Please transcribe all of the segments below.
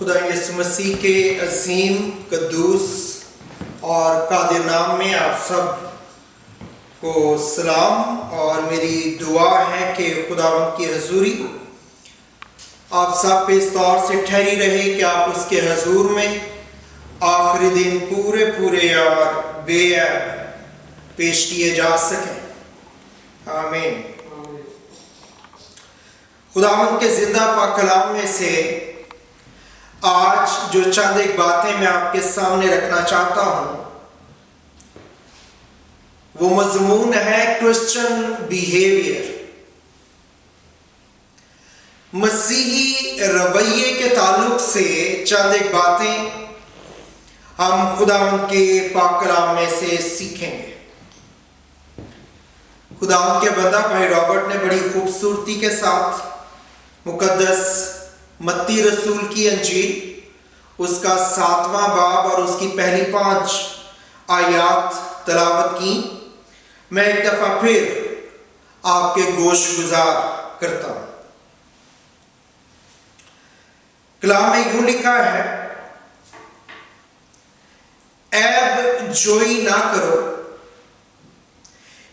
خدا یسوع مسیح کے عظیم قدوس اور قادر نام میں آپ سب کو سلام، اور میری دعا ہے کہ خداوند کی حضوری آپ سب پہ اس طور سے ٹھہری رہے کہ آپ اس کے حضور میں آخری دن پورے اور بے عیب پیش کیے جا سکیں۔ آمین۔ خداوند کے زندہ پاک کلام میں سے آج جو چند ایک باتیں میں آپ کے سامنے رکھنا چاہتا ہوں وہ مضمون ہے کرسچن بیہیویئر، مسیحی رویے کے تعلق سے چند ایک باتیں ہم خداوند کے پاک کلام میں سے سیکھیں گے۔ خداوند کے بندہ بھائی رابرٹ نے بڑی خوبصورتی کے ساتھ مقدس متی رسول کی انجیل اس کا 7واں باب اور اس کی پہلی 5 آیات تلاوت کی۔ میں ایک دفعہ پھر آپ کے گوش گزار کرتا ہوں۔ کلام میں یوں لکھا ہے، عیب جوئی نہ کرو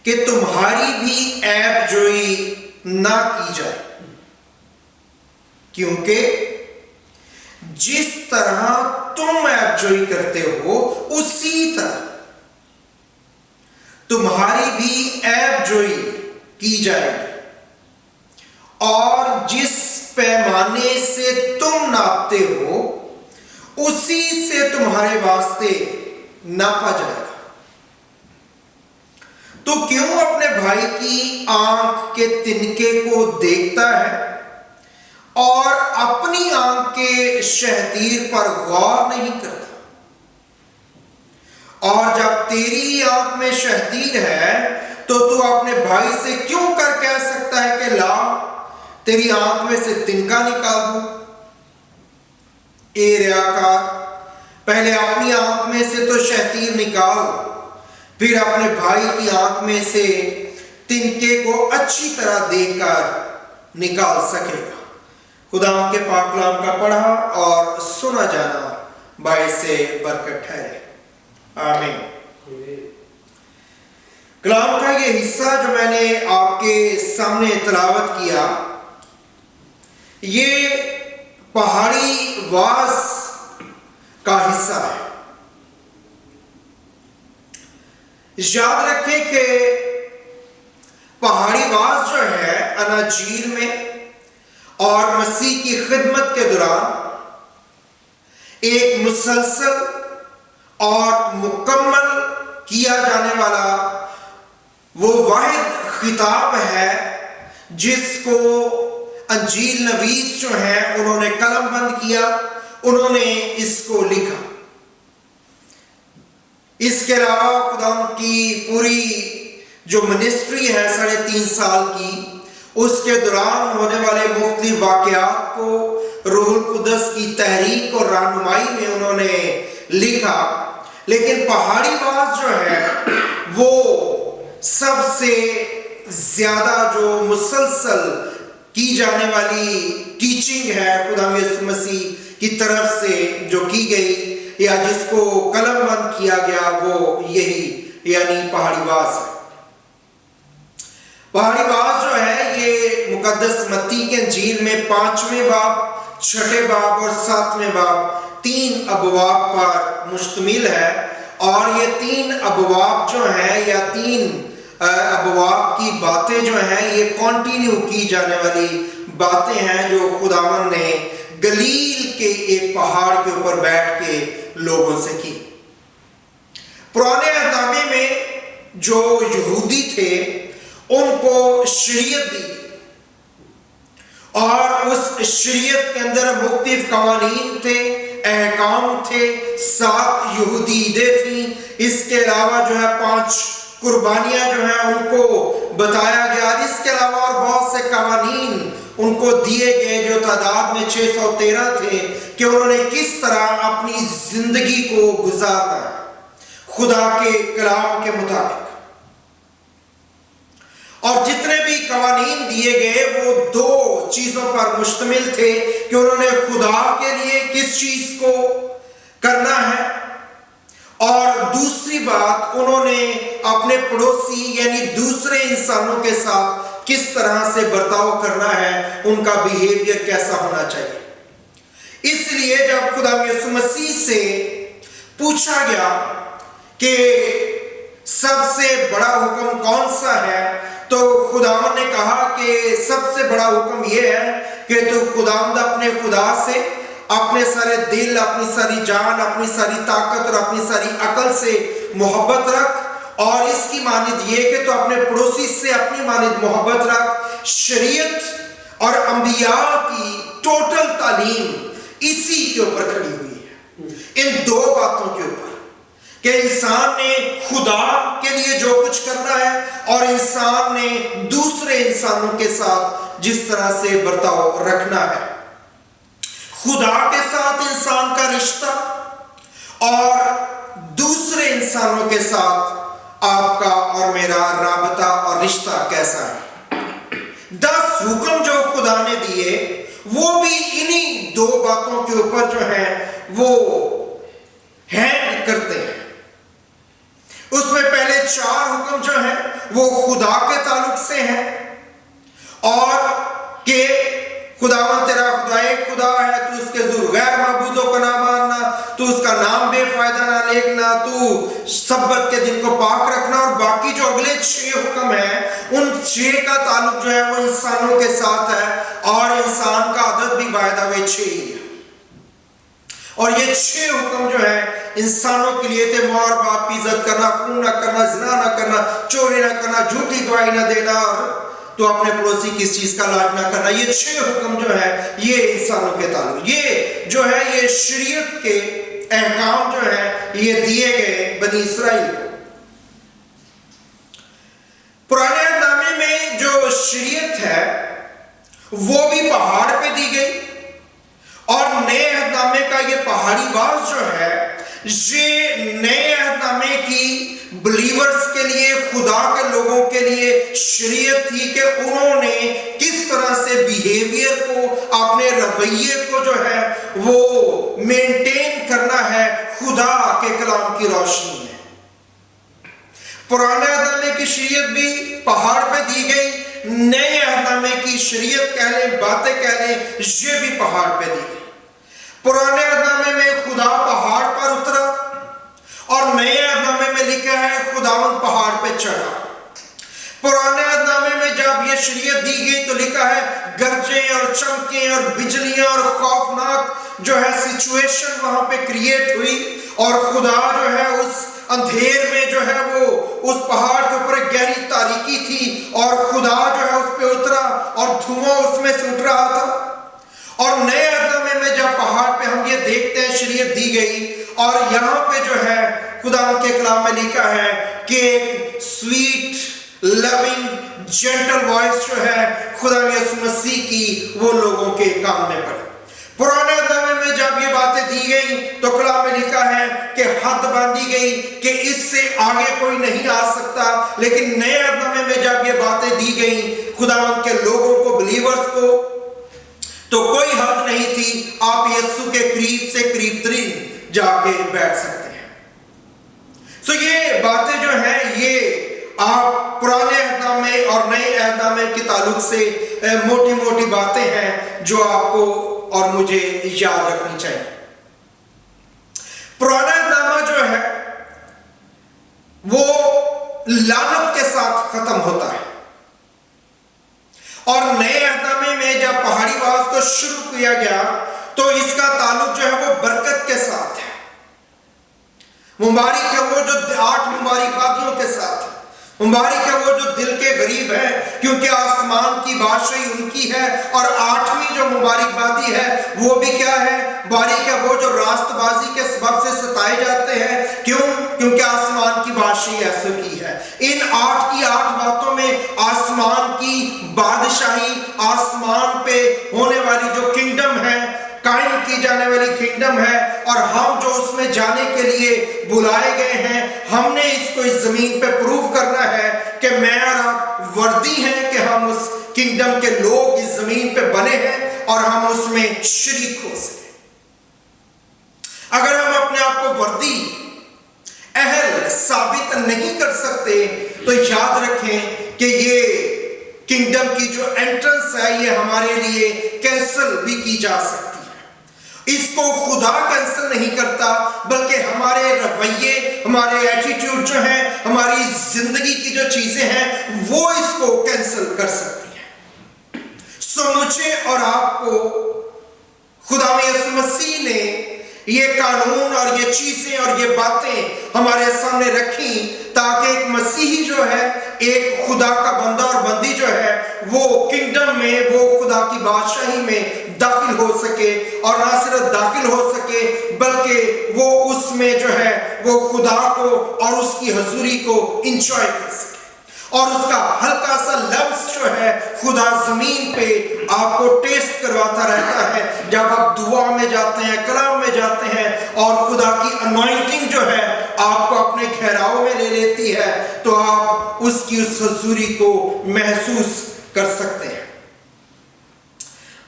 کہ تمہاری بھی عیب جوئی نہ کی جائے، کیونکہ جس طرح تم عیب جوئی کرتے ہو اسی طرح تمہاری بھی عیب جوئی کی جائے گی، اور جس پیمانے سے تم ناپتے ہو اسی سے تمہارے واسطے ناپا جائے گا۔ تو کیوں اپنے بھائی کی آنکھ کے تنکے کو دیکھتا ہے اور اپنی آنکھ کے شہتیر پر غور نہیں کرتا؟ اور جب تیری آنکھ میں شہتیر ہے تو اپنے بھائی سے کیوں کر کہہ سکتا ہے کہ لا تیری آنکھ میں سے تنکا نکال دوں؟ اے ریاکار، پہلے اپنی آنکھ میں سے تو شہتیر نکال، پھر اپنے بھائی کی آنکھ میں سے تنکے کو اچھی طرح دیکھ کر نکال سکے گا۔ خدا کے پاک کلام کا پڑھا اور سنا جانا باعث برکت ٹھہرے۔ آمین۔ کلام کا یہ حصہ جو میں نے آپ کے سامنے تلاوت کیا، یہ پہاڑی واز کا حصہ ہے۔ یاد رکھیں کہ پہاڑی واز جو ہے اناجیل میں اور مسیح کی خدمت کے دوران ایک مسلسل اور مکمل کیا جانے والا وہ واحد خطاب ہے جس کو انجیل نویس جو ہیں انہوں نے قلم بند کیا، انہوں نے اس کو لکھا۔ اس کے علاوہ خدا کی پوری جو منسٹری ہے 3.5 سال کی، اس کے دوران ہونے والے مختلف واقعات کو روح القدس کی تحریک اور رہنمائی میں انہوں نے لکھا۔ لیکن پہاڑی واز جو ہے وہ سب سے زیادہ جو مسلسل کی جانے والی ٹیچنگ ہے خدا یسوع مسیح کی طرف سے جو کی گئی یا جس کو قلم بند کیا گیا، وہ یہی یعنی پہاڑی واز ہے۔ پہاڑی واز جو ہے یہ مقدس متی کے انجیل میں 5ویں باب، 6 باب اور 7ویں باب 3 ابواب پر مشتمل ہے، اور یہ 3 ابواب جو ہیں یا 3 ابواب کی باتیں جو ہیں یہ کنٹینیو کی جانے والی باتیں ہیں جو خداوند نے گلیل کے ایک پہاڑ کے اوپر بیٹھ کے لوگوں سے کی۔ پرانے عہد نامے میں جو یہودی تھے ان کو شریعت دی اور اس شریعت کے اندر مختلف قوانین تھے، احکام تھے، 7 یہودی عیدیں تھیں، اس کے علاوہ جو ہے 5 قربانیاں جو ہیں ان کو بتایا گیا، اس کے علاوہ اور بہت سے قوانین ان کو دیے گئے جو تعداد میں 613 تھے کہ انہوں نے کس طرح اپنی زندگی کو گزارنا ہے خدا کے کلام کے مطابق۔ اور جتنے بھی قوانین دیے گئے وہ دو چیزوں پر مشتمل تھے کہ انہوں نے خدا کے لیے کس چیز کو کرنا ہے، اور دوسری بات انہوں نے اپنے پڑوسی یعنی دوسرے انسانوں کے ساتھ کس طرح سے برتاؤ کرنا ہے، ان کا بیہیویئر کیسا ہونا چاہیے۔ اس لیے جب خدا یسوع مسیح سے پوچھا گیا کہ سب سے بڑا حکم کون سا ہے، تو خداوند نے کہا کہ سب سے بڑا حکم یہ ہے کہ تو خداوند اپنے خدا سے اپنے سارے دل، اپنی ساری جان، اپنی ساری طاقت اور اپنی ساری عقل سے محبت رکھ، اور اس کی مانند یہ کہ تو اپنے پڑوسی سے اپنی مانند محبت رکھ۔ شریعت اور انبیاء کی ٹوٹل تعلیم اسی کے اوپر کھڑی ہوئی ہے، ان دو باتوں کے اوپر، کہ انسان نے خدا کے لیے جو کچھ کرنا ہے اور انسان نے دوسرے انسانوں کے ساتھ جس طرح سے برتاؤ رکھنا ہے۔ خدا کے ساتھ انسان کا رشتہ اور دوسرے انسانوں کے ساتھ آپ کا اور میرا رابطہ اور رشتہ کیسا ہے۔ 10 حکم جو خدا نے دیے وہ بھی انہی دو باتوں کے اوپر جو ہیں وہ ہینگ کرتے ہیں۔ اس میں پہلے 4 حکم جو ہیں وہ خدا کے تعلق سے ہیں، اور کہ خداوند تیرا خدا ایک خدا ہے، تو اس کے ظہور غیر معبودوں کو نہ ماننا، تو اس کا نام بے فائدہ نہ لینا، تو سبت کے دن کو پاک رکھنا، اور باقی جو اگلے 6 حکم ہیں ان 6 کا تعلق جو ہے وہ انسانوں کے ساتھ ہے، اور انسان کا عدد بھی باہدہ 6 ہی ہے۔ اور یہ 6 حکم جو ہیں انسانوں کے لیے تھے: ماں اور باپ کی عزت کرنا، خون نہ کرنا، زنا نہ کرنا، چوری نہ کرنا، جھوٹی گواہی نہ دینا، اور تو اپنے پڑوسی کس چیز کا لاج نہ کرنا۔ یہ 6 حکم جو ہے یہ انسانوں کے تعلق، یہ جو ہے یہ شریعت کے احکام جو ہے یہ دیے گئے بنی اسرائیل کو۔ پرانے عہد نامے میں جو شریعت ہے وہ بھی پہاڑ پہ دی گئی، اور نئے عہد نامے کا یہ پہاڑی باز جو ہے یہ نئے عہد نامے کی بلیورز کے لیے، خدا کے لوگوں کے لیے شریعت تھی کہ انہوں نے کس طرح سے بیہیویئر کو، اپنے رویے کو جو ہے وہ مینٹین کرنا ہے خدا کے کلام کی روشنی میں۔ پرانے عہد نامے کی شریعت بھی پہاڑ پہ دی گئی، نئے عہد نامے کی شریعت کہہ لیں، باتیں کہہ لیں، یہ بھی پہاڑ پہ دی گئی۔ پرانے عہد نامے میں خدا پہاڑ پر اترا، اور نئے عہد نامے میں لکھا ہے خداوند پہاڑ پہ چڑھا۔ پرانے عہد نامے میں جب یہ شریعت دی گئی تو لکھا ہے گرجیں اور چمکیں اور بجلیاں اور خوفناک جو ہے سچویشن وہاں پہ کریٹ ہوئی، اور خدا جو ہے اس اندھیر میں جو ہے وہ اس پہاڑ کے اوپر ایک گہری تاریکی تھی، اور خدا جو ہے اس پہ اترا اور دھواں اس میں سے اٹھ رہا تھا۔ اور نئے عہد نامے میں جب پہاڑ پہ ہم یہ دیکھتے ہیں شریعت دی گئی، اور یہاں پہ جو ہے خدا کے کلام میں لکھا ہے کہ ایک سویٹ لونگ جینٹل وائس جو ہے خدا یسوع مسیح کی وہ لوگوں کے کام میں پڑی۔ پرانے عہد نامے میں جب یہ باتیں دی گئی تو کلام میں لکھا ہے کہ حد باندھی گئی کہ اس سے آگے کوئی نہیں آ سکتا، لیکن نئے عہد نامے میں جب یہ باتیں دی گئی خداوند کے لوگوں کو، بلیورز کو، تو کوئی حد نہیں تھی، آپ یسوع کے قریب سے قریب ترین جا کے بیٹھ سکتے ہیں۔ سو یہ باتیں جو ہیں یہ آپ پرانے عہد نامے اور نئے عہد نامے کے تعلق سے موٹی موٹی باتیں ہیں جو آپ کو اور مجھے یاد رکھنی چاہیے۔ پرانا عہد نامہ جو ہے وہ لعنت کے ساتھ ختم ہوتا ہے، اور نئے عہد نامے میں جب پہاڑی باز کو شروع کیا گیا تو اس کا تعلق جو ہے وہ برکت کے ساتھ ہے۔ مبارک ہے وہ جو 8 مبارک بادیوں کے ساتھ ہے، مبارک ہے وہ جو دل کے غریب ہیں کیونکہ آسمان کی بادشاہی ان کی ہے، اور 8ویں جو مبارک بادی ہے وہ بھی کیا ہے؟ مبارک ہے وہ جو راست بازی کے سبب سے ستائے جاتے ہیں، کیونکہ آسمان کی بادشاہی ایسو کی ہے۔ ان 8 کی 8 باتوں میں آسمان کی بادشاہی، آسمان پہ ہونے والی جو کنگڈم ہے، قائم کی جانے والی کنگڈم ہے، اور ہم جو اس میں جانے کے لیے بلائے گئے ہیں، ہم نے اس کو اس زمین پہ پروف کرنا ہے کہ میں اور آپ وردی ہے کہ ہم اس کنگڈم کے لوگ اس زمین پہ بنے ہیں اور ہم اس میں شریک ہو سکیں۔ اگر ہم اپنے آپ کو وردی اہل ثابت نہیں کر سکتے تو یاد رکھیں کہ یہ کنگڈم کی جو انٹرنس ہے یہ ہمارے لیے کینسل بھی کی جا سکتی ہے۔ اس کو خدا کینسل نہیں کرتا، بلکہ ہمارے رویے، ہمارے ایٹیٹیوڈ جو ہیں، ہماری زندگی کی جو چیزیں ہیں وہ اس کو کینسل کر سکتی ہیں۔ سو مجھے اور آپ کو خدا یسوع مسیح نے یہ قانون اور یہ چیزیں اور یہ باتیں ہمارے سامنے رکھیں تاکہ ایک مسیحی جو ہے، ایک خدا کا بندہ اور بندی جو ہے، وہ کنگڈم میں، وہ خدا کی بادشاہی میں داخل ہو سکے، اور نہ صرف داخل ہو سکے بلکہ وہ اس میں جو ہے وہ خدا کو اور اس کی حضوری کو انجوائے کر سکے۔ اور اس کا ہلکا سا لمس جو ہے خدا زمین پہ آپ کو ٹیسٹ کرواتا رہتا ہے جب آپ دعا میں جاتے ہیں، کلام میں جاتے ہیں، اور خدا کی انوائنٹنگ جو ہے آپ کو اپنے گھیراؤ میں لے لیتی ہے، تو آپ اس کی اس حضوری کو محسوس کر سکتے ہیں۔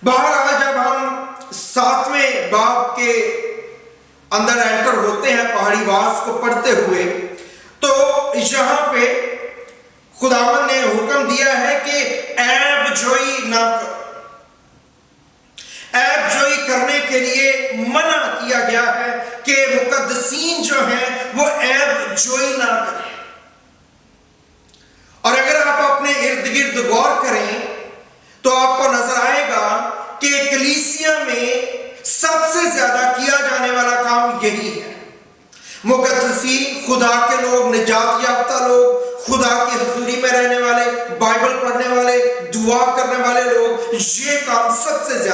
بہرحال جب ہم 7ویں باب کے اندر انٹر ہوتے ہیں پہاڑی واس کو پڑھتے ہوئے، تو یہاں پہ خداوند نے حکم دیا ہے کہ عیب جوئی نہ کرو۔ عیب جوئی کرنے کے لیے منع کیا گیا ہے کہ مقدسین جو ہیں وہ عیب جوئی نہ کریں۔ اور اگر آپ اپنے ارد گرد غور کریں تو آپ کو نظر آئے گا کہ کلیسیا میں سب سے زیادہ کیا جانے والا کام یہی ہے۔ مقدسین، خدا کے لوگ، نجات یافتہ لوگ، خدا کی حضوری میں رہنے والے، بائبل پڑھنے والے، دعا کرنے والے لوگ، یہ کام سب سے زیادہ